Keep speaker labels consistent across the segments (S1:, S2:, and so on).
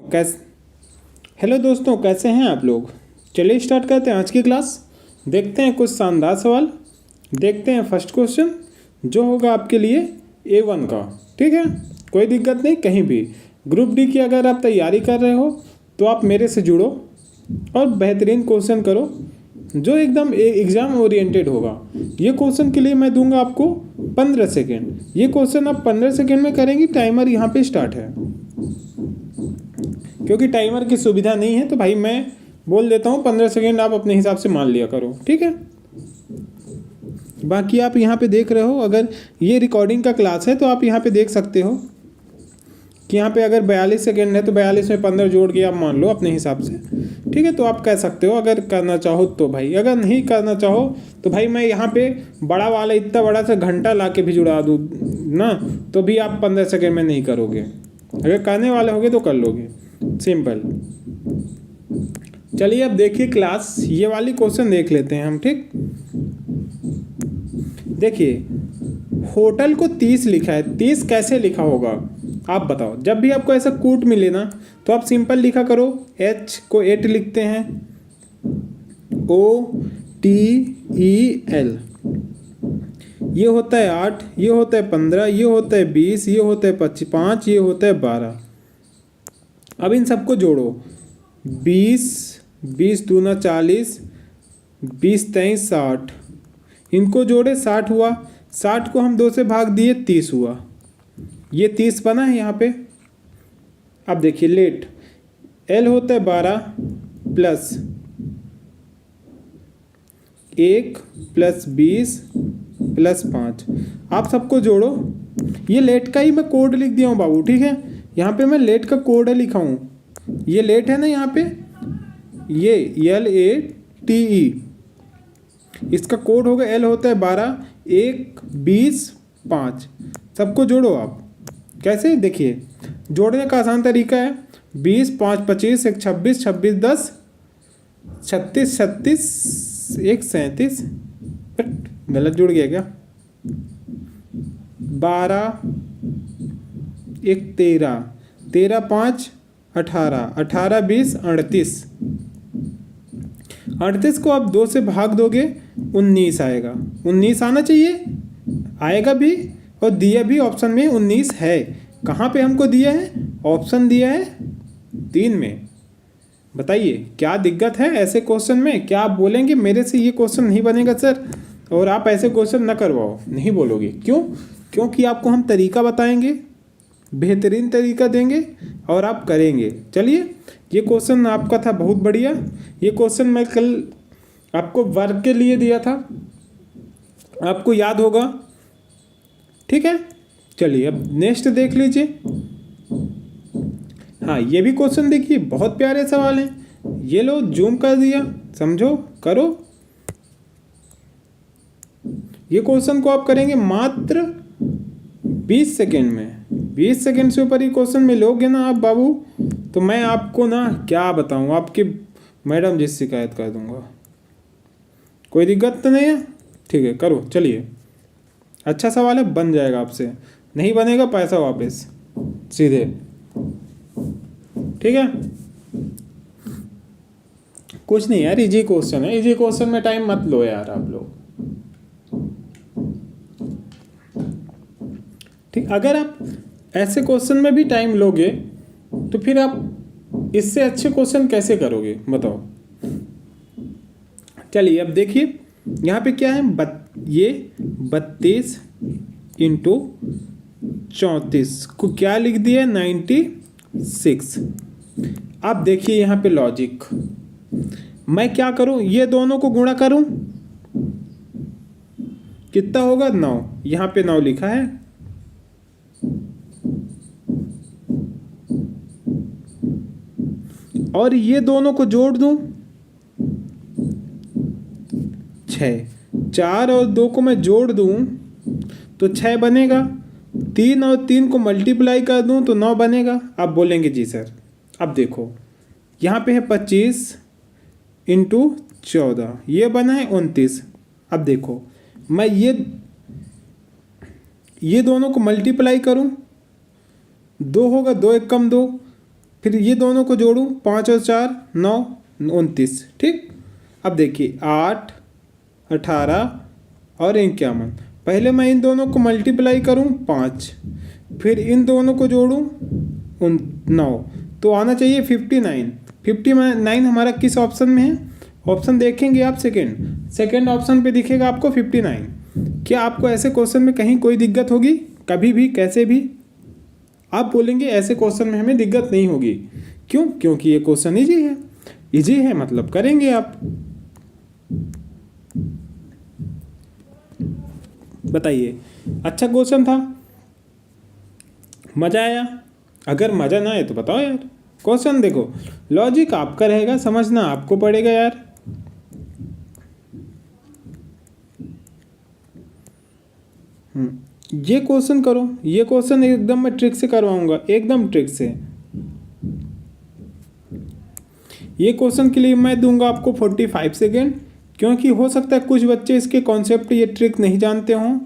S1: कैसे हेलो दोस्तों, कैसे हैं आप लोग। चलिए स्टार्ट करते हैं आज की क्लास। देखते हैं कुछ शानदार सवाल। देखते हैं फर्स्ट क्वेश्चन जो होगा आपके लिए A1 का। ठीक है, कोई दिक्कत नहीं। कहीं भी ग्रुप डी की अगर आप तैयारी कर रहे हो तो आप मेरे से जुड़ो और बेहतरीन क्वेश्चन करो जो एकदम एग्ज़ाम ओरिएंटेड होगा। ये क्वेश्चन के लिए मैं दूंगा आपको 15 सेकेंड। ये क्वेश्चन आप 15 सेकेंड में करेंगे। टाइमर यहाँ पे स्टार्ट है। क्योंकि टाइमर की सुविधा नहीं है तो भाई मैं बोल देता हूँ 15 सेकेंड, आप अपने हिसाब से मान लिया करो। ठीक है, बाकी आप यहाँ पे देख रहे हो, अगर ये रिकॉर्डिंग का क्लास है तो आप यहाँ पे देख सकते हो कि यहाँ पे अगर 42 सेकेंड है तो 42 में 15 जोड़ के आप मान लो अपने हिसाब से। ठीक है, तो आप कह सकते हो अगर करना चाहो तो भाई। अगर नहीं करना चाहो तो भाई मैं यहाँ पे बड़ा वाला इतना बड़ा सा घंटा ला के भी जुड़ा दूँ ना, तो भी आप 15 सेकेंड में नहीं करोगे। अगर करने वाले होगे तो कर लोगे, सिंपल। चलिए अब देखिए क्लास, ये वाली क्वेश्चन देख लेते हैं हम। ठीक, देखिए होटल को 30 लिखा है। 30 कैसे लिखा होगा आप बताओ। जब भी आपको ऐसा कूट मिले ना तो आप सिंपल लिखा करो। H को 8 लिखते हैं, OTEL। ये होता है 8, ये होता है 15, ये होता है 20, ये होता है 5, ये होता है 12। अब इन सबको जोड़ो। 20, 20 दूना 40, 20 23 60। इनको जोड़े 60 हुआ। 60 को हम 2 से भाग दिए, 30 हुआ। ये 30 बना है यहाँ पे। अब देखिए लेट, L होता है 12 प्लस 1 प्लस 20 प्लस 5। आप सबको जोड़ो। ये लेट का ही मैं कोड लिख दिया हूँ बाबू। ठीक है, यहाँ पे मैं लेट का कोड लिखा हूँ। ये लेट है ना यहाँ पे, ये LATE, इसका कोड होगा। L होता है 12, 1 20 5। सबको जोड़ो आप। कैसे, देखिए जोड़ने का आसान तरीका है। 20 5 25, 1 26, 26 10, 36 36, 1 37। गलत जुड़ गया क्या। 12 1 13, 13 5 18, 18 20 38। 38 को आप 2 से भाग दोगे 19 आएगा। 19 आना चाहिए, आएगा भी। और दिया भी ऑप्शन में 19 है। कहाँ पे हमको दिया है, ऑप्शन दिया है 3 में। बताइए क्या दिक्कत है ऐसे क्वेश्चन में। क्या आप बोलेंगे मेरे से ये क्वेश्चन नहीं बनेगा सर, और आप ऐसे क्वेश्चन ना करवाओ, नहीं बोलोगे। क्यों? क्योंकि आपको हम तरीका बताएंगे, बेहतरीन तरीका देंगे और आप करेंगे। चलिए, ये क्वेश्चन आपका था बहुत बढ़िया। ये क्वेश्चन मैं कल आपको वर्क के लिए दिया था, आपको याद होगा। ठीक है, चलिए अब नेक्स्ट देख लीजिए। हाँ, ये भी क्वेश्चन देखिए, बहुत प्यारे सवाल हैं। ये लो जूम कर दिया, समझो, करो। ये क्वेश्चन को आप करेंगे मात्र 20 सेकेंड में। 20 सेकेंड से ऊपर ही क्वेश्चन में लोगे ना आप बाबू, तो मैं आपको ना क्या बताऊँ, आपकी मैडम जी शिकायत कर दूंगा। कोई दिक्कत तो नहीं है। ठीक है, करो। चलिए, अच्छा सवाल है, बन जाएगा आपसे। नहीं बनेगा पैसा वापस सीधे। ठीक है, कुछ नहीं यार, इजी क्वेश्चन है। इजी क्वेश्चन में टाइम मत लो यार आप लोग। ठीक, अगर आप ऐसे क्वेश्चन में भी टाइम लोगे तो फिर आप इससे अच्छे क्वेश्चन कैसे करोगे बताओ। चलिए अब देखिए यहाँ पे क्या है। ये 32 इंटू 34 को क्या लिख दिया, 96। अब देखिए यहाँ पे लॉजिक, मैं क्या करूं, ये दोनों को गुणा करूं, कितना होगा 9। यहाँ पे 9 लिखा है। और ये दोनों को जोड़ दूं, 6। 4 और 2 को मैं जोड़ दूं तो 6 बनेगा। 3 और 3 को मल्टीप्लाई कर दूं तो 9 बनेगा। आप बोलेंगे जी सर। अब देखो यहाँ पे है 25 इंटू 14, ये बना है 29। अब देखो मैं ये दोनों को मल्टीप्लाई करूं, 2 होगा, 2 एक कम 2, फिर ये दोनों को जोड़ूँ, 5 और 4 9, 29। ठीक, अब देखिए 8, 18 और 51। पहले मैं इन दोनों को मल्टीप्लाई करूँ 5, फिर इन दोनों को जोड़ूँ 9, तो आना चाहिए 59। 59 हमारा किस ऑप्शन में है? ऑप्शन देखेंगे आप, सेकेंड ऑप्शन पे दिखेगा आपको 59। क्या आपको ऐसे क्वेश्चन में कहीं कोई दिक्कत होगी? कभी भी, कैसे भी आप बोलेंगे ऐसे क्वेश्चन में हमें दिक्कत नहीं होगी। क्यों? क्योंकि ये क्वेश्चन इजी है। इजी है मतलब करेंगे आप। बताइए, अच्छा क्वेश्चन था? मज़ा आया? अगर मज़ा ना आए तो बताओ यार। क्वेश्चन देखो, लॉजिक आपका रहेगा, समझना आपको पड़ेगा यार। ये क्वेश्चन करो, ये क्वेश्चन एकदम मैं ट्रिक से करवाऊंगा, एकदम ट्रिक से। ये क्वेश्चन के लिए मैं दूंगा आपको 45 सेकेंड, क्योंकि हो सकता है कुछ बच्चे इसके कॉन्सेप्ट, ये ट्रिक नहीं जानते हों,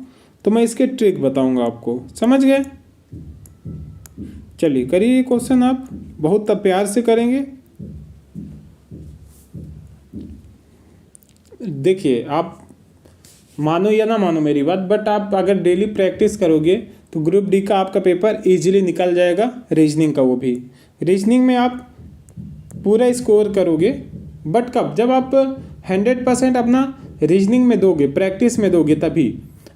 S1: तो मैं इसके ट्रिक बताऊंगा आपको। समझ गए? चलिए करिए क्वेश्चन, आप बहुत प्यार से करेंगे। देखिए, आप मानो या ना मानो मेरी बात, बट आप अगर डेली प्रैक्टिस करोगे तो ग्रुप डी का आपका पेपर इजीली निकल जाएगा। रीजनिंग का, वो भी रीजनिंग में आप पूरा स्कोर करोगे। बट कब? जब आप 100% अपना रीजनिंग में दोगे, प्रैक्टिस में दोगे, तभी।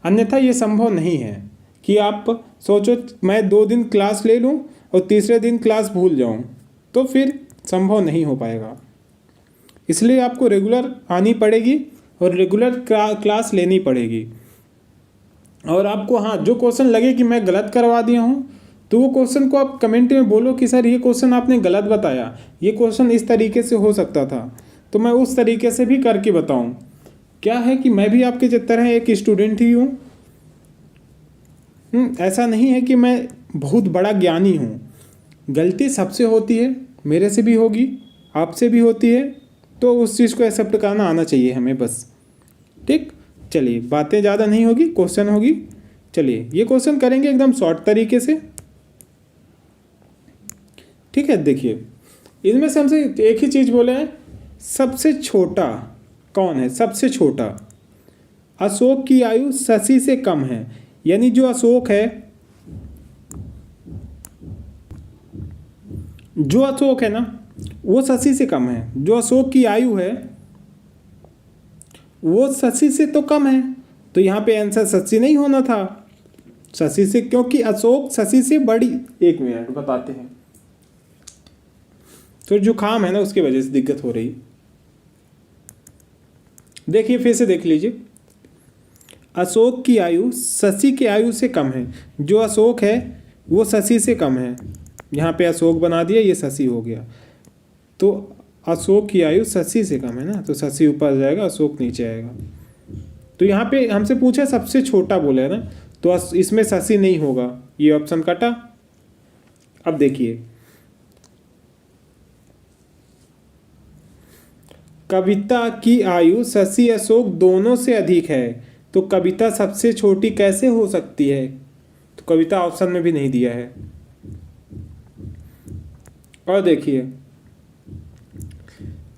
S1: अन्यथा ये संभव नहीं है कि आप सोचो मैं 2 दिन क्लास ले लूँ और तीसरे दिन क्लास भूल जाऊँ, तो फिर संभव नहीं हो पाएगा। इसलिए आपको रेगुलर आनी पड़ेगी और रेगुलर क्लास लेनी पड़ेगी। और आपको, हाँ, जो क्वेश्चन लगे कि मैं गलत करवा दिया हूँ, तो वो क्वेश्चन को आप कमेंट में बोलो कि सर ये क्वेश्चन आपने गलत बताया, ये क्वेश्चन इस तरीके से हो सकता था, तो मैं उस तरीके से भी करके बताऊँ। क्या है कि मैं भी आपके तरह एक स्टूडेंट ही हूँ। ऐसा नहीं है कि मैं बहुत बड़ा ज्ञानी हूँ। गलती सबसे होती है, मेरे से भी होगी, आपसे भी होती है, तो उस चीज़ को एक्सेप्ट करना आना चाहिए हमें, बस। ठीक, चलिए बातें ज़्यादा नहीं होगी, क्वेश्चन होगी। चलिए ये क्वेश्चन करेंगे एकदम शॉर्ट तरीके से। ठीक है, देखिए इनमें से हमसे एक ही चीज़ बोले हैं, सबसे छोटा कौन है? सबसे छोटा, अशोक की आयु शशि से कम है। यानी जो अशोक है, जो अशोक है ना, वो शशि से कम है। जो अशोक की आयु है वो शशि से तो कम है, तो यहाँ पे आंसर शशि नहीं होना था, शशि से, क्योंकि अशोक शशि से बड़ी। 1 मिनट बताते हैं, तो जुकाम है ना, उसकी वजह से दिक्कत हो रही। देखिए फिर से देख लीजिए, अशोक की आयु शशि की आयु से कम है। जो अशोक है वो शशि से कम है। यहाँ पे अशोक बना दिया, ये शशि हो गया। तो अशोक की आयु शशि से कम है ना, तो शशि ऊपर जाएगा, अशोक नीचे आएगा। तो यहाँ पे हमसे पूछा सबसे छोटा बोला है ना, तो इसमें शशि नहीं होगा, ये ऑप्शन कटा। अब देखिए, कविता की आयु शशि अशोक दोनों से अधिक है, तो कविता सबसे छोटी कैसे हो सकती है? तो कविता ऑप्शन में भी नहीं दिया है। और देखिए,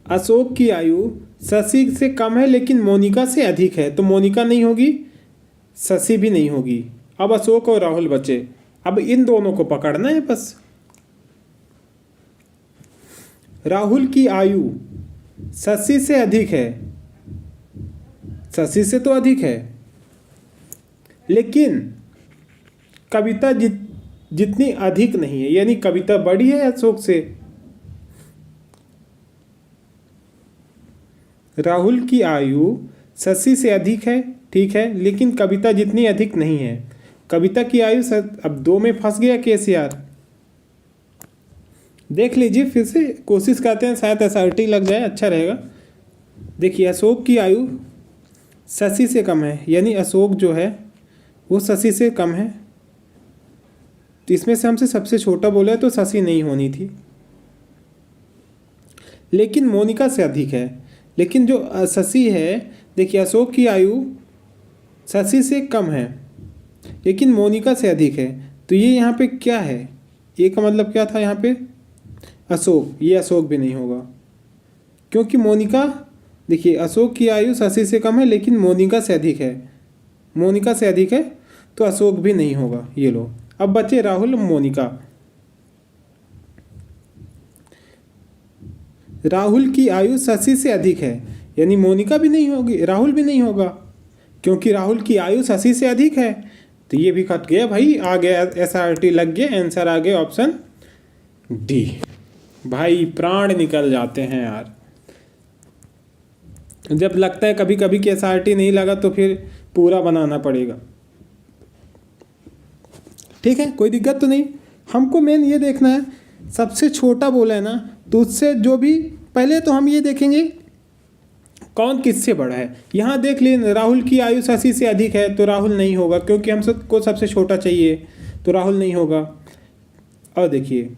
S1: अशोक की आयु शशि से कम है लेकिन मोनिका से अधिक है, तो मोनिका नहीं होगी, शशि भी नहीं होगी। अब अशोक और राहुल बचे, अब इन दोनों को पकड़ना है बस। राहुल की आयु शशि से अधिक है, शशि से तो अधिक है, लेकिन कविता जितनी अधिक नहीं है, यानी कविता बड़ी है अशोक से। राहुल की आयु शशि से अधिक है, ठीक है, लेकिन कविता जितनी अधिक नहीं है। कविता की आयु अब 2 में फंस गया केस यार। देख लीजिए फिर से, कोशिश करते हैं, शायद एसआरटी लग जाए, अच्छा रहेगा। देखिए, अशोक की आयु शशि से कम है, यानी अशोक जो है वो शशि से कम है, तो इसमें से हमसे सबसे छोटा बोला है, तो शशि नहीं होनी थी। लेकिन मोनिका से अधिक है, लेकिन जो शशि है, देखिए अशोक की आयु शशि से कम है लेकिन मोनिका से अधिक है, तो ये यहाँ पे क्या है? ये का मतलब क्या था यहाँ पे? अशोक, ये अशोक भी नहीं होगा क्योंकि मोनिका, देखिए अशोक की आयु शशि से कम है लेकिन मोनिका से अधिक है, मोनिका से अधिक है, तो अशोक भी नहीं होगा। ये लो, अब बचे राहुल मोनिका। राहुल की आयु शशि से अधिक है, यानी मोनिका भी नहीं होगी, राहुल भी नहीं होगा क्योंकि राहुल की आयु शशि से अधिक है। तो ये भी कट गया भाई, आ गया SRT लग गया, आंसर आ गया ऑप्शन डी। भाई प्राण निकल जाते हैं यार, जब लगता है कभी कभी कि SRT नहीं लगा तो फिर पूरा बनाना पड़ेगा। ठीक है, कोई दिक्कत तो नहीं। हमको मेन ये देखना है, सबसे छोटा बोला है ना, तो उससे जो भी पहले तो हम ये देखेंगे कौन किससे बड़ा है। यहाँ देख लें राहुल की आयु शशि से अधिक है तो राहुल नहीं होगा क्योंकि हम सबको सबसे छोटा चाहिए, तो राहुल नहीं होगा। और देखिए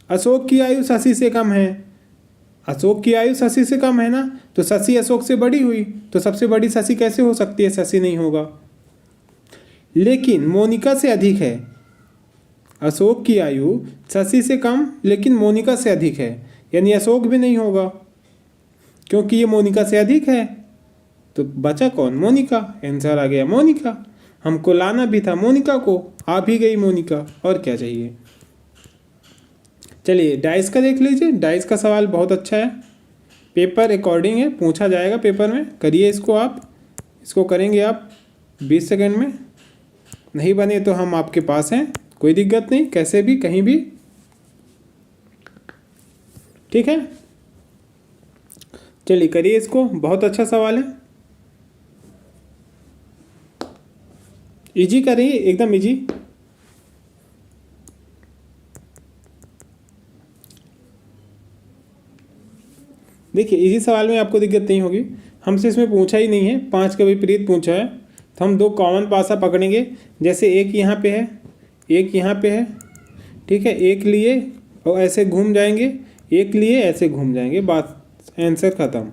S1: अशोक की आयु शशि से कम है, अशोक की आयु शशि से कम है ना, तो शशि अशोक से बड़ी हुई, तो सबसे बड़ी शशि कैसे हो सकती है, शशि नहीं होगा। लेकिन मोनिका से अधिक है, अशोक की आयु शशि से कम लेकिन मोनिका से अधिक है, यानी अशोक भी नहीं होगा क्योंकि ये मोनिका से अधिक है। तो बचा कौन, मोनिका, आंसर आ गया मोनिका। हमको लाना भी था मोनिका को, आ भी गई मोनिका, और क्या चाहिए। चलिए डाइस का देख लीजिए, डाइस का सवाल बहुत अच्छा है, पेपर अकॉर्डिंग है, पूछा जाएगा पेपर में। करिए इसको, आप इसको करेंगे आप 20 सेकंड में, नहीं बने तो हम आपके पास हैं, कोई दिक्कत नहीं, कैसे भी कहीं भी। ठीक है, चलिए करिए इसको, बहुत अच्छा सवाल है, इजी करिए, एकदम इजी। देखिए इजी सवाल में आपको दिक्कत नहीं होगी, हमसे इसमें पूछा ही नहीं है, 5 का विपरीत पूछा है, तो हम 2 कॉमन पासा पकड़ेंगे। जैसे एक यहाँ पे है, एक यहाँ पे है, ठीक है, एक लिए और ऐसे घूम जाएंगे, एक लिए ऐसे घूम जाएंगे, बात आंसर ख़त्म।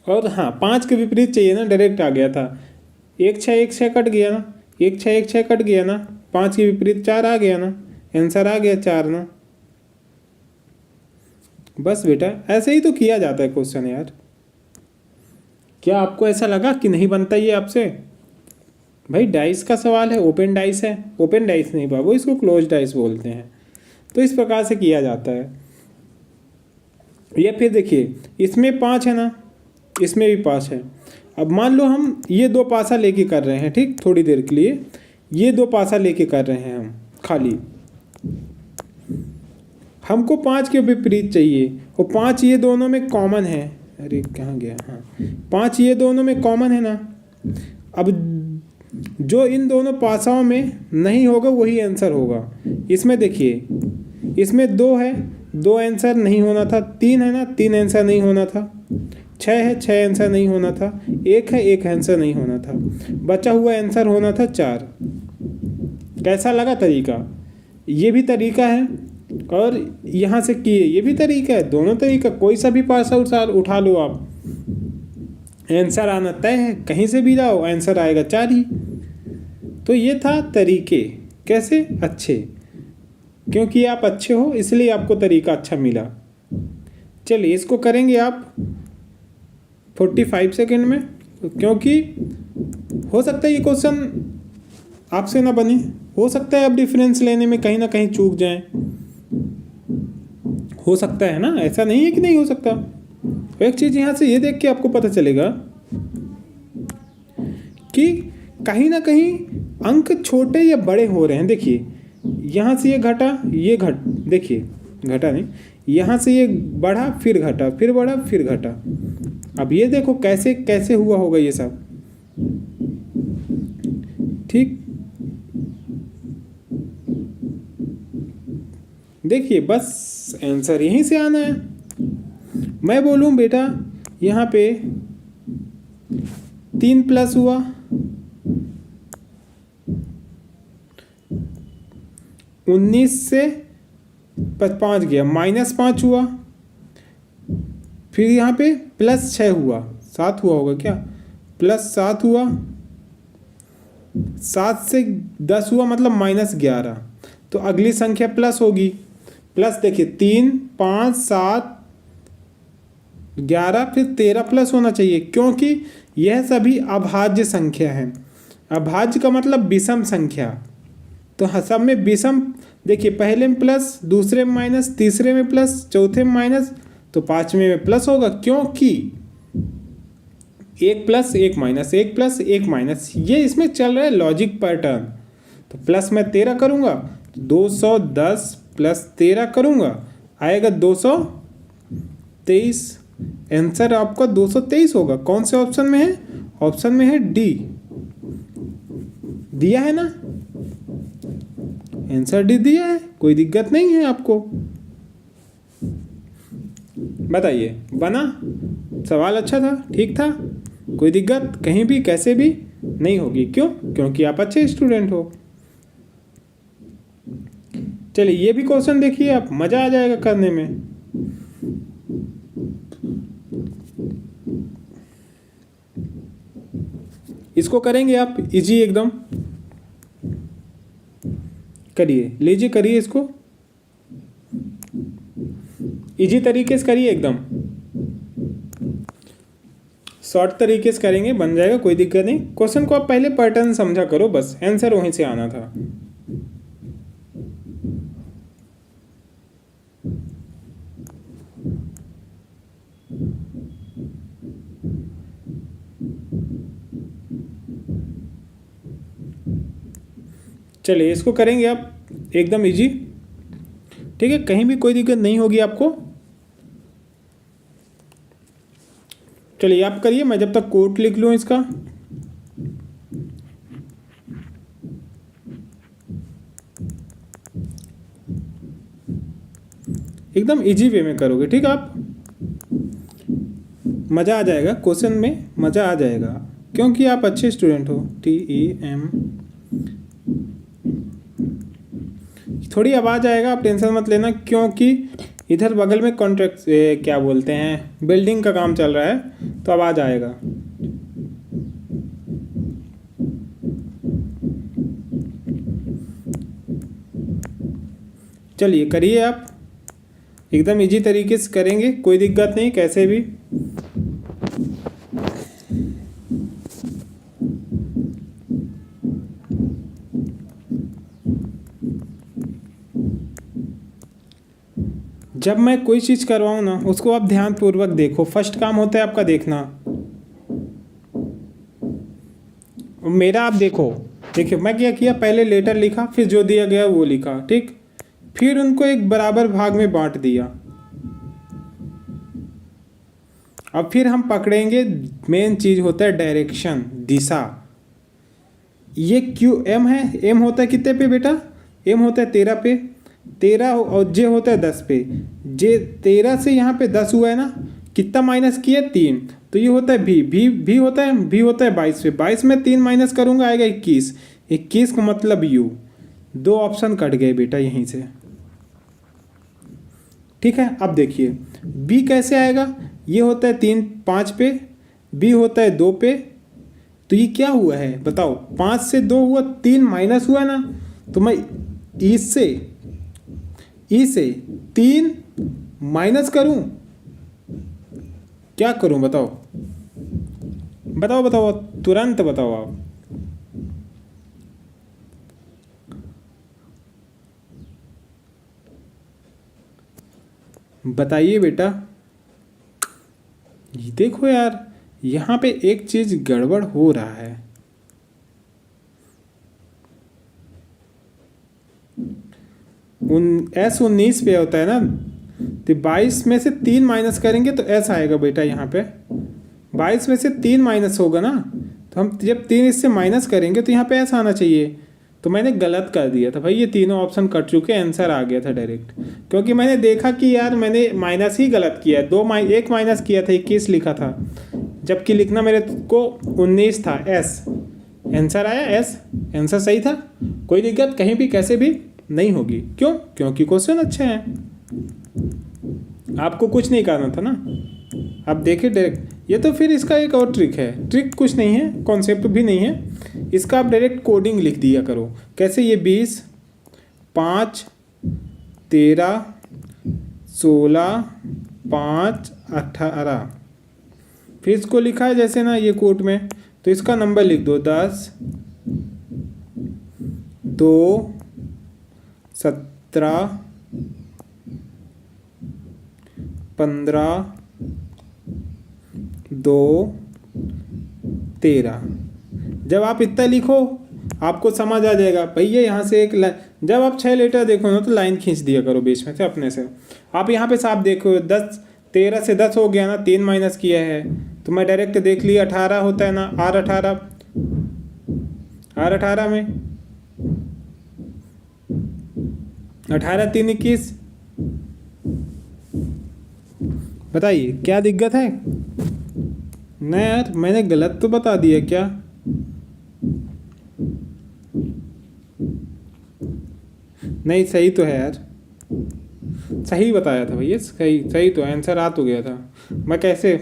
S1: और हाँ 5 के विपरीत चाहिए ना, डायरेक्ट आ गया था, 1 6 1 6 कट गया ना, 1 6 1 6 कट गया ना, 5 के विपरीत 4 आ गया ना, आंसर आ गया 4 ना। बस बेटा ऐसे ही तो किया जाता है क्वेश्चन यार। क्या आपको ऐसा लगा कि नहीं बनता ये आपसे? भाई डाइस का सवाल है, ओपन डाइस है, ओपन डाइस नहीं बाबू, इसको क्लोज डाइस बोलते हैं। तो इस प्रकार से किया जाता है। या फिर देखिए इसमें 5 है ना, इसमें भी 5 है। अब मान लो हम ये 2 पासा लेके कर रहे हैं, ठीक, थोड़ी देर के लिए ये 2 पासा लेके कर रहे हैं हम खाली, हमको 5 के विपरीत चाहिए और 5 ये दोनों में कॉमन है। अरे कहाँ गया, हाँ 5 ये दोनों में कॉमन है ना। अब जो इन दोनों पासाओं में नहीं होगा वही आंसर होगा। इसमें देखिए इसमें 2 है, 2 आंसर नहीं होना था, 3 है ना, 3 आंसर नहीं होना था, 6 है, 6 आंसर नहीं होना था, 1 है, 1 आंसर नहीं होना था, बचा हुआ आंसर होना था 4। कैसा लगा तरीका? ये भी तरीका है और यहाँ से किए ये भी तरीका है, दोनों तरीका, कोई सा भी पासा उठा लो आप, आंसर आना तय है, कहीं से भी जाओ आंसर आएगा 4 ही। तो ये था तरीके, कैसे अच्छे, क्योंकि आप अच्छे हो इसलिए आपको तरीका अच्छा मिला। चलिए इसको करेंगे आप 45 सेकंड में, क्योंकि हो सकता है ये क्वेश्चन आपसे ना बने, हो सकता है आप डिफरेंस लेने में कहीं ना कहीं चूक जाएं, हो सकता है ना, ऐसा नहीं है कि नहीं हो सकता। एक चीज़ यहाँ से ये देख के आपको पता चलेगा कि कहीं ना कहीं अंक छोटे या बड़े हो रहे हैं। देखिए यहाँ से ये घटा, ये देखिए घटा नहीं, यहाँ से ये बढ़ा फिर घटा, फिर बढ़ा फिर घटा। अब ये देखो कैसे कैसे हुआ होगा ये सब, ठीक। देखिए बस आंसर यहीं से आना है। मैं बोलूँ बेटा यहाँ पे 3 प्लस हुआ, 19 से 5 गया, -5 हुआ, फिर यहाँ पे +6 हुआ, 7 हुआ होगा क्या, +7 हुआ, 7 से 10 हुआ मतलब -11, तो अगली संख्या प्लस होगी। प्लस देखिए 3, 5, 7, 11 फिर 13 प्लस होना चाहिए, क्योंकि यह सभी अभाज्य संख्या है। अभाज्य का मतलब विषम संख्या। तो सब में विषम, देखिए पहले में प्लस, दूसरे में माइनस, तीसरे में प्लस, चौथे में माइनस, तो पांचवें में प्लस होगा, क्योंकि 1 प्लस 1 माइनस, 1 प्लस 1 माइनस, ये इसमें चल रहा है लॉजिक पैटर्न। तो प्लस मैं 13 करूँगा, 210 प्लस 13 करूँगा, आएगा 223। आंसर आपका 223 होगा। कौन से ऑप्शन में है? ऑप्शन में है डी। दिया है ना, आंसर डी दिया है, कोई दिक्कत नहीं है आपको। बताइए, बना? सवाल अच्छा था, ठीक था, कोई दिक्कत कहीं भी कैसे भी नहीं होगी। क्यों? क्योंकि आप अच्छे स्टूडेंट हो। चलिए ये भी क्वेश्चन देखिए आप, मजा आ जाएगा करने में। इसको करेंगे आप इजी एकदम, करिए, लीजिए करिए इसको, इजी तरीके से करिए, एकदम शॉर्ट तरीके से करेंगे, बन जाएगा, कोई दिक्कत नहीं। क्वेश्चन को आप पहले पैटर्न समझा करो, बस आंसर वहीं से आना था। चलिए इसको करेंगे आप एकदम इजी, ठीक है, कहीं भी कोई दिक्कत नहीं होगी आपको। चलिए आप करिए, मैं जब तक कोड लिख लूँ इसका। एकदम इजी वे में करोगे, ठीक है, आप मज़ा आ जाएगा, क्वेश्चन में मज़ा आ जाएगा, क्योंकि आप अच्छे स्टूडेंट हो। TEM, थोड़ी आवाज़ आएगा, आप टेंशन मत लेना, क्योंकि इधर बगल में कॉन्ट्रैक्ट क्या बोलते हैं, बिल्डिंग का काम चल रहा है, तो आवाज़ आएगा। चलिए करिए आप, एकदम इजी तरीके से करेंगे, कोई दिक्कत नहीं कैसे भी। जब मैं कोई चीज़ करवाऊँ ना, उसको आप ध्यानपूर्वक देखो। फर्स्ट काम होता है आपका देखना। मेरा आप देखो, देखिए मैं क्या किया, पहले लेटर लिखा, फिर जो दिया गया वो लिखा, ठीक, फिर उनको एक बराबर भाग में बांट दिया। अब फिर हम पकड़ेंगे, मेन चीज़ होता है डायरेक्शन, दिशा। ये QM है, M होता है कितने पे बेटा? M होता है 13 पे, 13 और J होता है 10 पे। J 13 से यहाँ पे 10 हुआ है ना, कितना माइनस किया? 3, तो ये होता है V होता है, V होता है 22 पे। 22 में 3 माइनस करूँगा, आएगा 21। 21 का मतलब U। 2 ऑप्शन कट गए बेटा यहीं से, ठीक है। अब देखिए B कैसे आएगा, ये होता है 3, 5 पे, B होता है 2 पे, तो ये क्या हुआ है बताओ? 5 से 2 हुआ, 3 माइनस हुआ ना, तो मैं E से 3 माइनस करूं, क्या करूं बताओ? बताओ तुरंत बताओ आप। बताइए बेटा। ये देखो यार, यहाँ पे एक चीज गड़बड़ हो रहा है। S19 पे होता है ना, तो 22 में से 3 माइनस करेंगे तो S आएगा बेटा। यहाँ पे 22 में से 3 माइनस होगा ना, तो हम जब 3 इससे माइनस करेंगे तो यहाँ पे S आना चाहिए। तो मैंने गलत कर दिया था भाई, ये तीनों ऑप्शन कट चुके, आंसर आ गया था डायरेक्ट, क्योंकि मैंने देखा कि यार मैंने माइनस ही गलत किया। 1 माइनस किया था, 21 लिखा था, जबकि लिखना मेरे को 19 था। S आंसर आया, S आंसर सही था, कोई दिक्कत कहीं भी कैसे भी नहीं होगी। क्यों? क्योंकि क्वेश्चन अच्छे हैं, आपको कुछ नहीं करना था ना। अब देखिए डायरेक्ट, ये तो फिर इसका एक और ट्रिक है, ट्रिक कुछ नहीं है, कॉन्सेप्ट भी नहीं है इसका, आप डायरेक्ट कोडिंग लिख दिया करो। कैसे? ये 20 5 13 16 5 18। फिर इसको लिखा है जैसे ना ये कोट में, तो इसका नंबर लिख दो 10 2 17 15 2 13। जब आप इतना लिखो आपको समझ आ जाएगा भैया यहाँ से एक लाइन। जब आप 6 लेटर देखो ना तो लाइन खींच दिया करो बीच में से अपने से। आप यहाँ पे साफ देखो 10 13 से 10 हो गया ना, 3 माइनस किया है तो मैं डायरेक्ट देख लिया 18 होता है ना, R 18 में 18 3 21। बताइए क्या दिक्कत है? नहीं यार मैंने गलत तो बता दिया क्या? नहीं सही तो है यार, सही बताया था भैया, सही तो आंसर आ तो गया था।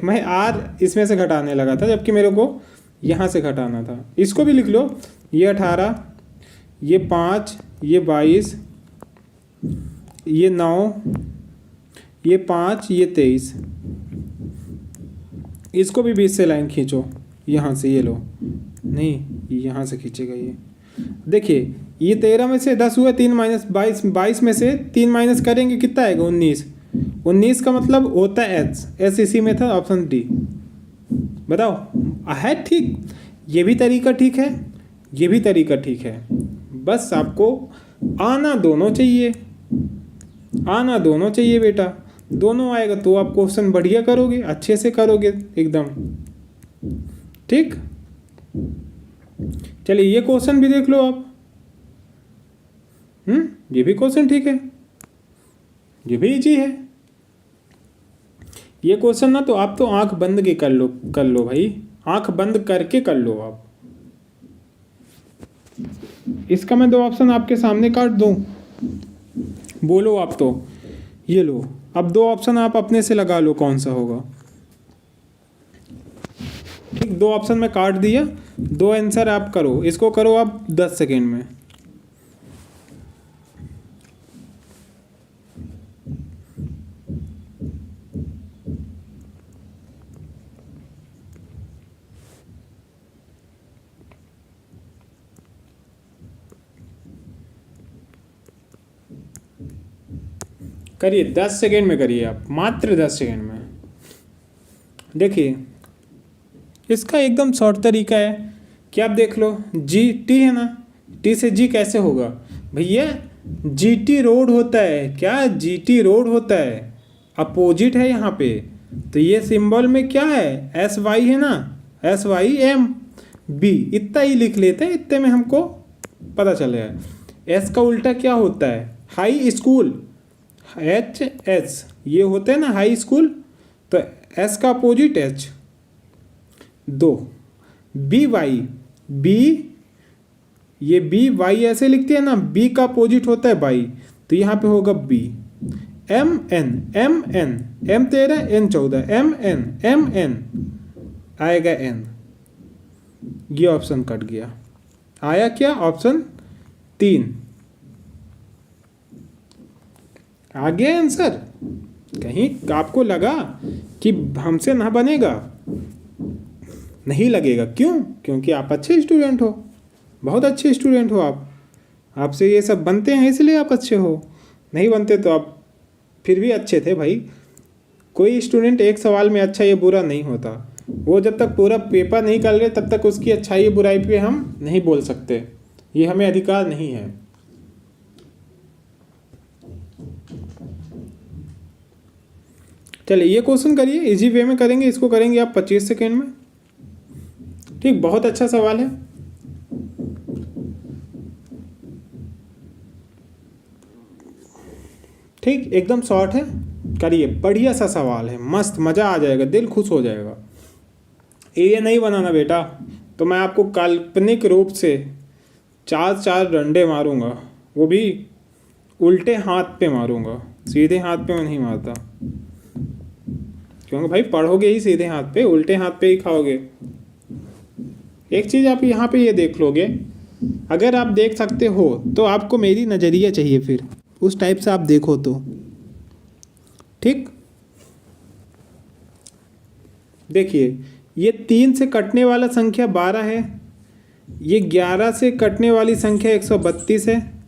S1: मैं आर इसमें से घटाने लगा था जबकि मेरे को यहाँ से घटाना था। इसको भी लिख लो, ये 18 ये 5 ये 22 ये 9 ये 5 ये 23। इसको भी 20 से लाइन खींचो यहाँ से, ये लो नहीं यहाँ से खींचेगा ये। देखिए ये 13 में से 10 हुआ, 3 माइनस 22 में से 3 माइनस करेंगे कितना आएगा 19 का मतलब होता है एच इसी में था ऑप्शन डी। बताओ है ठीक? ये भी तरीका ठीक है, ये भी तरीका ठीक है, बस आपको आना दोनों चाहिए, आना दोनों चाहिए बेटा। दोनों आएगा तो आप क्वेश्चन बढ़िया करोगे, अच्छे से करोगे एकदम ठीक। चलिए ये क्वेश्चन भी देख लो आप। ये भी क्वेश्चन ठीक है, ये भी इजी है ये क्वेश्चन ना। तो आप तो आंख बंद के कर लो भाई, आंख बंद करके कर लो आप। इसका मैं 2 ऑप्शन आपके सामने काट दूं, बोलो आप तो। ये लो, अब 2 ऑप्शन आप अपने से लगा लो कौन सा होगा ठीक। 2 ऑप्शन में काट दिया, 2 आंसर आप करो। इसको करो आप 10 सेकेंड में। करिए 10 सेकेंड में करिए आप, मात्र 10 सेकेंड में। देखिए इसका एकदम शॉर्ट तरीका है कि आप देख लो, जी टी है ना, टी से जी कैसे होगा भैया? जी टी रोड होता है क्या? जी टी रोड होता है, अपोजिट है यहाँ पे। तो ये सिंबल में क्या है? एस वाई है ना, एस वाई एम बी, इतना ही लिख लेते हैं, इतने में हमको पता चलेगा। एस का उल्टा क्या होता है? हाई स्कूल, एच एच ये होते हैं ना हाई स्कूल, तो एस का opposite H. 2 B Y, B ये बी वाई ऐसे लिखते हैं ना, बी का अपोजिट होता है बाई, तो यहाँ पे होगा B. M N, M N, M 13 N 14, M N आएगा एन। ये ऑप्शन कट गया, आया क्या? ऑप्शन 3 आ गया आंसर। कहीं आपको लगा कि हमसे ना बनेगा? नहीं लगेगा। क्यों? क्योंकि आप अच्छे स्टूडेंट हो, बहुत अच्छे स्टूडेंट हो आप। आपसे ये सब बनते हैं इसलिए आप अच्छे हो, नहीं बनते तो आप फिर भी अच्छे थे भाई। कोई स्टूडेंट एक सवाल में अच्छा या बुरा नहीं होता, वो जब तक पूरा पेपर नहीं कर ले तब तक उसकी अच्छाई या बुराई पे हम नहीं बोल सकते, ये हमें अधिकार नहीं है। चलिए ये क्वेश्चन करिए, इजी वे में करेंगे, इसको करेंगे आप 25 सेकेंड में ठीक। बहुत अच्छा सवाल है। ठीक एकदम शॉर्ट है, करिए। बढ़िया सा सवाल है, मस्त, मज़ा आ जाएगा, दिल खुश हो जाएगा। ये नहीं बनाना बेटा तो मैं आपको काल्पनिक रूप से 4 डंडे मारूंगा, वो भी उल्टे हाथ पे मारूंगा, सीधे हाथ पे मैं नहीं मारता। क्योंकि भाई पढ़ोगे ही सीधे हाथ पे, उल्टे हाथ पे ही खाओगे। एक चीज़ आप यहाँ पे ये देख लोगे अगर आप देख सकते हो तो आपको मेरी नज़रिया चाहिए, फिर उस टाइप से आप देखो तो ठीक। देखिए ये 3 से कटने वाला संख्या 12 है, ये 11 से कटने वाली संख्या 132 है,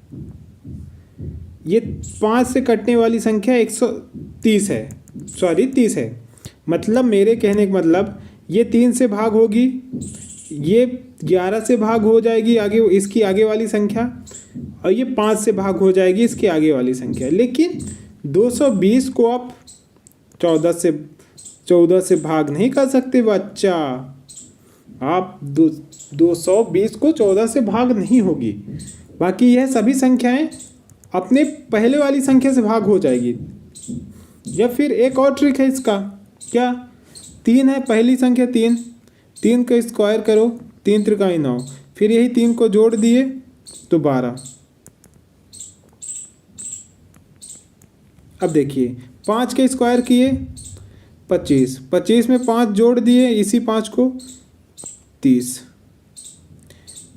S1: ये 5 से कटने वाली संख्या 130 है, सॉरी 30 है। मतलब मेरे कहने का मतलब ये 3 से भाग होगी, ये 11 से भाग हो जाएगी आगे इसकी आगे वाली संख्या, और ये 5 से भाग हो जाएगी इसकी आगे वाली संख्या। लेकिन 220 को आप 14 से भाग नहीं कर सकते बच्चा। आप 220 को 14 से भाग नहीं होगी। बाकी यह सभी संख्याएं अपने पहले वाली संख्या से भाग हो जाएगी। या फिर एक और ट्रिक है इसका, क्या 3 है पहली संख्या 3 का स्क्वायर करो, 3 त्रिकाई 9, फिर यही 3 को जोड़ दिए तो 12। अब देखिए 5 के स्क्वायर किए 25 में 5 जोड़ दिए इसी 5 को 30,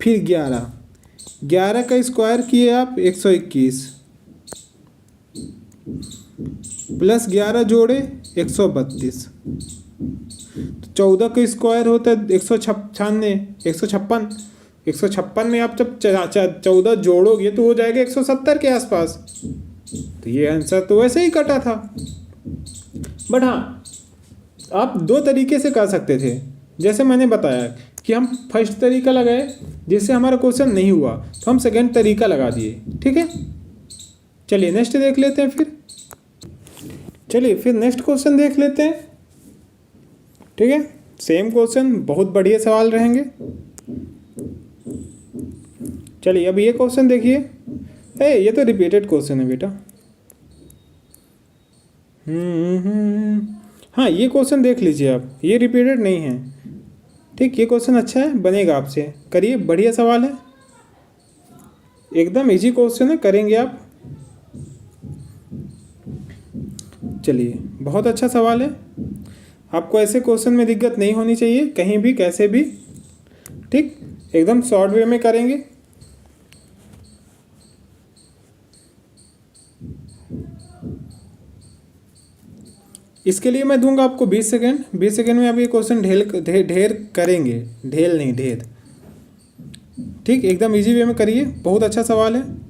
S1: फिर 11 का स्क्वायर किए आप 121, प्लस 11 जोड़े 132, तो 14 का स्क्वायर होता है 156 में आप जब 14 जोड़ोगे तो हो जाएगा 170 के आसपास। तो ये आंसर तो वैसे ही कटा था। बट हाँ आप 2 तरीके से कर सकते थे, जैसे मैंने बताया कि हम फर्स्ट तरीका लगाए जिससे हमारा क्वेश्चन नहीं हुआ तो हम सेकंड तरीका लगा दिए, ठीक है। चलिए नेक्स्ट देख लेते हैं फिर नेक्स्ट क्वेश्चन देख लेते हैं, ठीक है। सेम क्वेश्चन, बहुत बढ़िया सवाल रहेंगे। चलिए अब ये क्वेश्चन देखिए, ये तो रिपीटेड क्वेश्चन है बेटा। हाँ ये क्वेश्चन देख लीजिए आप, ये रिपीटेड नहीं है, ठीक। ये क्वेश्चन अच्छा है, बनेगा आपसे, करिए, बढ़िया सवाल है, एकदम इजी क्वेश्चन है, करेंगे आप। चलिए बहुत अच्छा सवाल है, आपको ऐसे क्वेश्चन में दिक्कत नहीं होनी चाहिए कहीं भी कैसे भी, ठीक। एकदम शॉर्ट वे में करेंगे। इसके लिए मैं दूंगा आपको 20 सेकेंड। 20 सेकेंड में आप ये क्वेश्चन ढेर करेंगे, ढेल नहीं ढेर, ठीक। एकदम इजी वे में करिए, बहुत अच्छा सवाल है।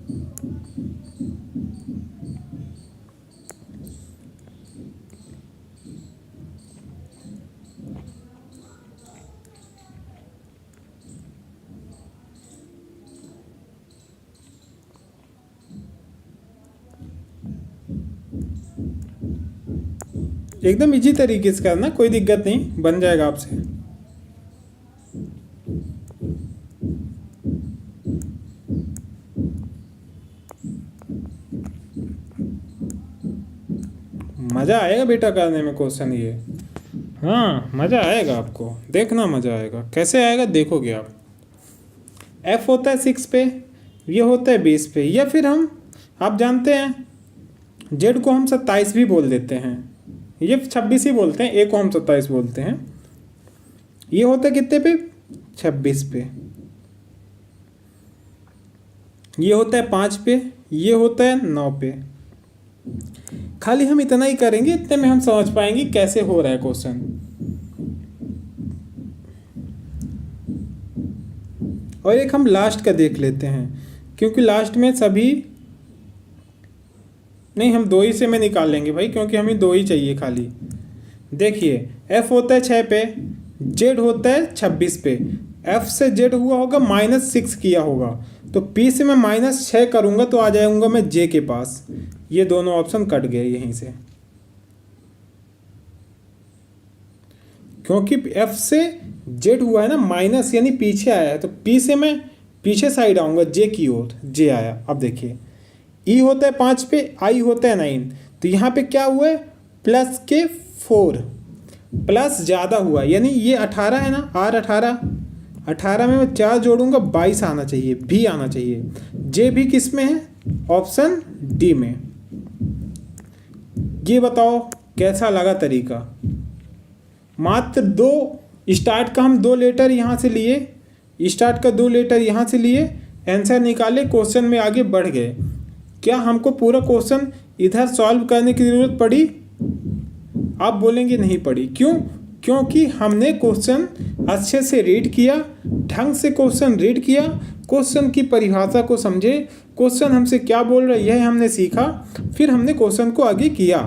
S1: एकदम इजी तरीके से करना, कोई दिक्कत नहीं, बन जाएगा आपसे। मज़ा आएगा बेटा करने में क्वेश्चन ये, हाँ मज़ा आएगा आपको, देखना मज़ा आएगा। कैसे आएगा देखोगे आप। f होता है 6 पे, ये होता है 20 पे, या फिर आप जानते हैं z को हम 27 भी बोल देते हैं, ये 26 ही बोलते हैं, a को हम 27 बोलते हैं। ये होता है कितने पे, 26 पे। ये होता है 5 पे, ये होता है 9 पे। खाली हम इतना ही करेंगे, इतने में हम समझ पाएंगे कैसे हो रहा है क्वेश्चन। और एक हम लास्ट का देख लेते हैं, क्योंकि लास्ट में सभी नहीं, हम 2 ही से में निकाल लेंगे भाई, क्योंकि हमें 2 ही चाहिए खाली। देखिए f होता है 6 पे, z होता है 26 पे, f से z हुआ होगा -6 किया होगा, तो p से मैं -6 करूँगा तो आ जाऊँगा मैं j के पास। ये दोनों ऑप्शन कट गए यहीं से, क्योंकि f से z हुआ है ना माइनस, यानी पीछे आया है, तो p से मैं पीछे साइड आऊँगा j की ओर, j आया। अब देखिए e होता है 5 पे, i होता है 9, तो यहाँ पे क्या हुआ है, प्लस के 4, प्लस ज़्यादा हुआ, यानी ये 18 है ना, r 18 में मैं 4 जोड़ूंगा 22 आना चाहिए, भी आना चाहिए। j भी किस में है, ऑप्शन डी में। ये बताओ कैसा लगा तरीका। मात्र 2 स्टार्ट का हम 2 लेटर यहाँ से लिए, स्टार्ट का 2 लेटर यहाँ से लिए, आंसर निकाले, क्वेश्चन में आगे बढ़ गए। क्या हमको पूरा क्वेश्चन इधर सॉल्व करने की ज़रूरत पड़ी? आप बोलेंगे नहीं पड़ी। क्यों? क्योंकि हमने क्वेश्चन अच्छे से रीड किया, ढंग से क्वेश्चन रीड किया, क्वेश्चन की परिभाषा को समझे, क्वेश्चन हमसे क्या बोल रहा है यह हमने सीखा, फिर हमने क्वेश्चन को आगे किया।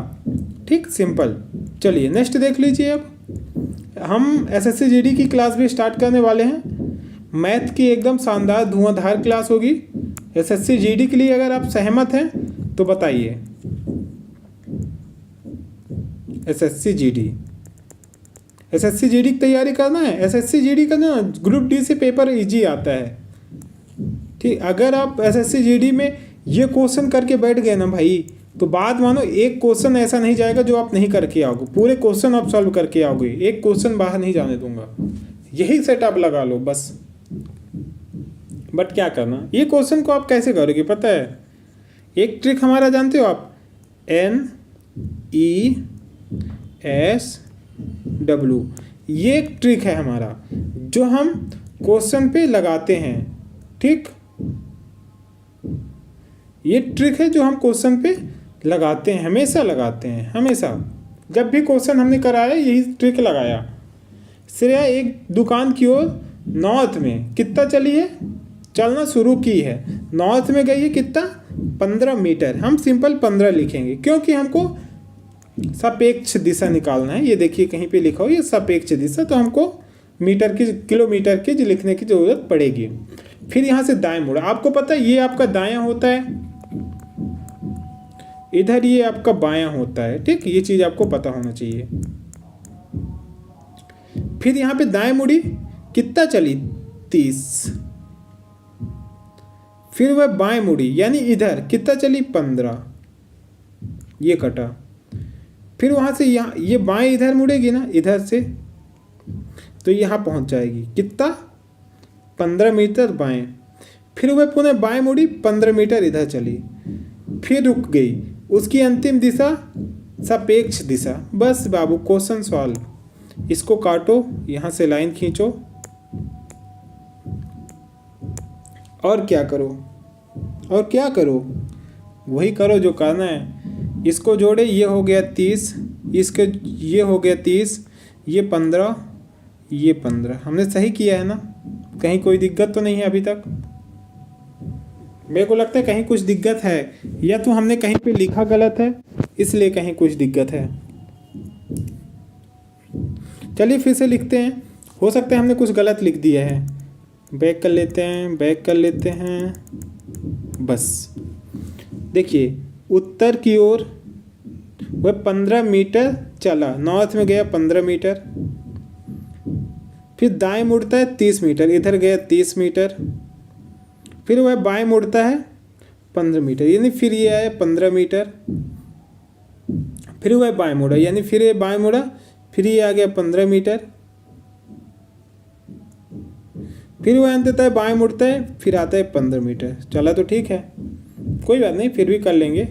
S1: ठीक, सिंपल। चलिए नेक्स्ट देख लीजिए। अब हम एसएससी जीडी की क्लास भी स्टार्ट करने वाले हैं। मैथ की एकदम शानदार धुआंधार क्लास होगी एसएससी जीडी के लिए। अगर आप सहमत हैं तो बताइए। एसएससी जीडी की तैयारी करना है। एसएससी जीडी का ना ग्रुप डी से पेपर इजी आता है। ठीक, अगर आप एसएससी जीडी में ये क्वेश्चन करके बैठ गए ना भाई, तो बात मानो एक क्वेश्चन ऐसा नहीं जाएगा जो आप नहीं करके आओगे, पूरे क्वेश्चन आप सॉल्व करके आओगे, एक क्वेश्चन बाहर नहीं जाने दूंगा। यही सेटअप लगा लो बस। बट क्या करना, ये क्वेश्चन को आप कैसे करोगे पता है? एक ट्रिक हमारा जानते हो आप, NESW, ये एक ट्रिक है हमारा जो हम क्वेश्चन पे लगाते हैं। ठीक, ये ट्रिक है जो हम क्वेश्चन पे लगाते हैं, हमेशा लगाते हैं, हमेशा। जब भी क्वेश्चन हमने कराया यही ट्रिक लगाया। श्रेया एक दुकान की ओर नॉर्थ में कितना चली है, चलना शुरू की है, नॉर्थ में गई है कितना, 15 मीटर। हम सिंपल 15 लिखेंगे क्योंकि हमको सापेक्ष दिशा निकालना है। ये देखिए कहीं पे लिखा हो ये सापेक्ष दिशा, तो हमको मीटर की किलोमीटर की लिखने की ज़रूरत पड़ेगी। फिर यहाँ से दाएं मुड़ा। आपको पता है ये आपका दायां होता है, इधर ये आपका बायां होता है। ठीक, ये चीज़ आपको पता होना चाहिए। फिर यहाँ पे दाएं मुड़ी, कितना चली, 30। फिर वह बाएं मुड़ी यानी इधर कितना चली, 15, ये कटा। फिर वहाँ से यहाँ ये बाएं इधर मुड़ेगी ना, इधर से, तो यहाँ पहुँच जाएगी कितना, 15 मीटर बाएं। फिर वह पुनः बाएं मुड़ी, 15 मीटर इधर चली, फिर रुक गई। उसकी अंतिम दिशा सापेक्ष दिशा। बस बाबू, क्वेश्चन सॉल्व। इसको काटो, यहाँ से लाइन खींचो और क्या करो, और क्या करो, वही करो जो करना है। इसको जोड़े, ये हो गया 30, इसके ये हो गया 30, ये 15, ये 15। हमने सही किया है ना? कहीं कोई दिक्कत तो नहीं है अभी तक? मेरे को लगता है कहीं कुछ दिक्कत है, या तो हमने कहीं पे लिखा गलत है इसलिए कहीं कुछ दिक्कत है। चलिए फिर से लिखते हैं, हो सकता है हमने कुछ गलत लिख दिया है। बैक कर लेते हैं, बैक कर लेते हैं। बस देखिए, उत्तर की ओर वह 15 मीटर चला, नॉर्थ में गया 15 मीटर। फिर दाएं मुड़ता है 30 मीटर, इधर गया 30 मीटर। फिर वह बाएं मुड़ता है 15 मीटर, यानी फिर ये आया 15 मीटर। फिर वह बाएं मुड़ा, यानी फिर ये बाएं मुड़ा, फिर ये आ गया 15 मीटर। फिर वह अंततः बाएं मुड़ता है, फिर आता है 15 मीटर। चला तो ठीक है, कोई बात नहीं, फिर भी कर लेंगे।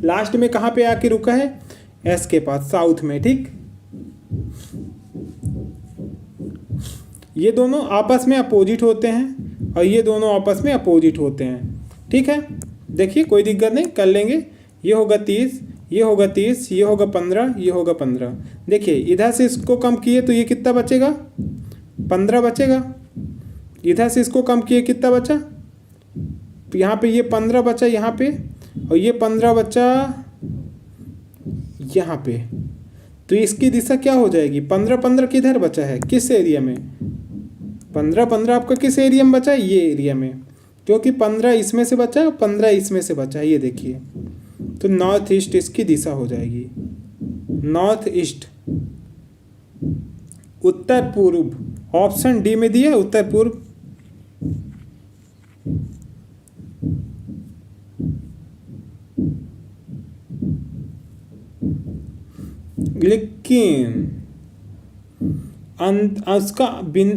S1: लास्ट में कहाँ पे आके रुका है, एस के पास, साउथ में। ठीक, ये दोनों आपस में अपोजिट होते हैं और ये दोनों आपस में अपोजिट होते हैं। ठीक है, देखिए कोई दिक्कत नहीं, कर लेंगे। ये होगा 30, ये होगा 30, ये होगा 15, ये होगा 15। देखिए इधर से इसको कम किए तो ये कितना बचेगा, 15 बचेगा। इधर से इसको कम किए कितना बचा, यहाँ पे ये 15 बचा यहाँ पे, और ये 15 बचा यहाँ पे। तो इसकी दिशा क्या हो जाएगी, 15 किधर बचा है, किस एरिया में, 15 आपका किस एरिया में बचा है, ये एरिया में। क्योंकि 15 इसमें से बचा है, 15 इसमें से बचा है, ये देखिए। तो नॉर्थ ईस्ट इसकी दिशा हो जाएगी, नॉर्थ ईस्ट, उत्तर पूर्व। ऑप्शन डी में दिया उत्तर पूर्व। लेकिन उसका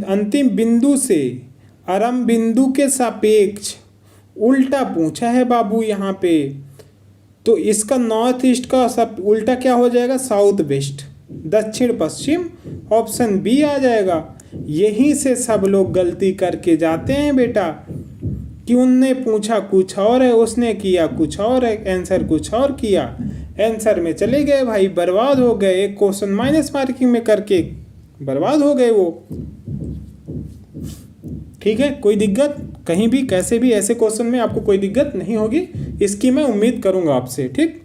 S1: अंतिम बिंदु से आरंभ बिंदु के सापेक्ष उल्टा पूछा है बाबू यहाँ पे। तो इसका नॉर्थ ईस्ट का सब उल्टा क्या हो जाएगा, साउथ वेस्ट, दक्षिण पश्चिम। ऑप्शन बी आ जाएगा। यहीं से सब लोग गलती करके जाते हैं बेटा, कि उनने पूछा कुछ और है, उसने किया कुछ और है, आंसर कुछ और किया, आंसर में चले गए भाई, बर्बाद हो गए। एक क्वेश्चन माइनस मार्किंग में करके बर्बाद हो गए वो। ठीक है, कोई दिक्कत कहीं भी कैसे भी ऐसे क्वेश्चन में आपको कोई दिक्कत नहीं होगी, इसकी मैं उम्मीद करूंगा आपसे। ठीक,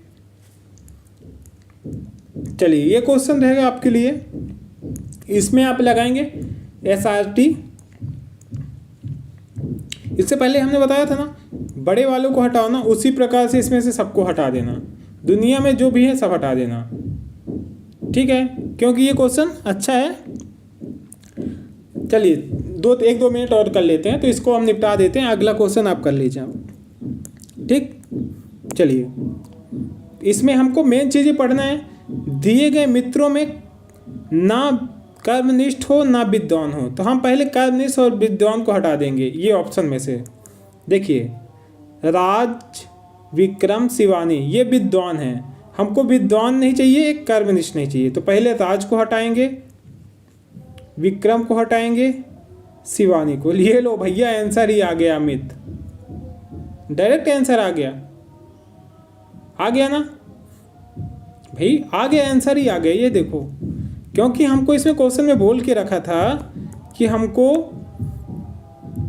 S1: चलिए ये क्वेश्चन रहेगा आपके लिए। इसमें आप लगाएंगे SRT। इससे पहले हमने बताया था ना, बड़े वालों को हटाओ ना, उसी प्रकार से इसमें से सबको हटा देना, दुनिया में जो भी है सब हटा देना। ठीक है, क्योंकि ये क्वेश्चन अच्छा है। चलिए 1-2 मिनट और कर लेते हैं, तो इसको हम निपटा देते हैं। अगला क्वेश्चन आप कर लीजिए। ठीक, चलिए इसमें हमको मेन चीज़ें पढ़ना है। दिए गए मित्रों में ना कर्मनिष्ठ हो ना विद्वान हो, तो हम पहले कर्मनिष्ठ और विद्वान को हटा देंगे ये ऑप्शन में से। देखिए राज, विक्रम, शिवानी ये विद्वान हैं, हमको विद्वान नहीं चाहिए, एक कर्मनिष्ठ नहीं चाहिए। तो पहले राज को हटाएंगे, विक्रम को हटाएंगे, शिवानी को। ये लो भैया, आंसर ही आ गया अमित, डायरेक्ट आंसर आ गया ना भाई, आ गया आंसर ही आ गया। ये देखो, क्योंकि हमको इसमें क्वेश्चन में बोल के रखा था कि हमको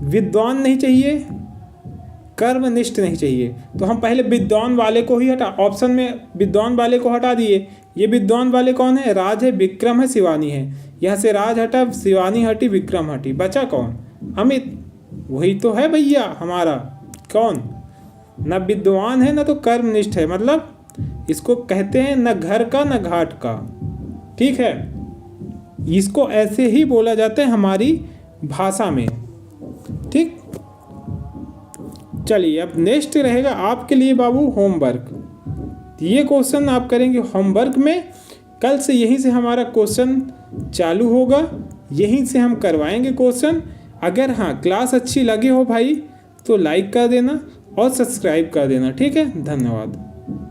S1: विद्वान नहीं चाहिए, कर्मनिष्ठ नहीं चाहिए, तो हम पहले विद्वान वाले को ही हटा, ऑप्शन में विद्वान वाले को हटा दिए। ये विद्वान वाले कौन है? राज है, विक्रम है, शिवानी है। यहाँ से राज हटा, शिवानी हटी, विक्रम हटी, बचा कौन? अमित। वही तो है भैया हमारा, कौन? न विद्वान है न तो कर्मनिष्ठ है, मतलब इसको कहते हैं न घर का न घाट का। ठीक है, इसको ऐसे ही बोला जाता है हमारी भाषा में। ठीक, चलिए अब नेक्स्ट रहेगा आपके लिए बाबू होमवर्क। ये क्वेश्चन आप करेंगे होमवर्क में। कल से यहीं से हमारा क्वेश्चन चालू होगा, यहीं से हम करवाएंगे क्वेश्चन। अगर हाँ क्लास अच्छी लगी हो भाई तो लाइक कर देना और सब्सक्राइब कर देना। ठीक है, धन्यवाद।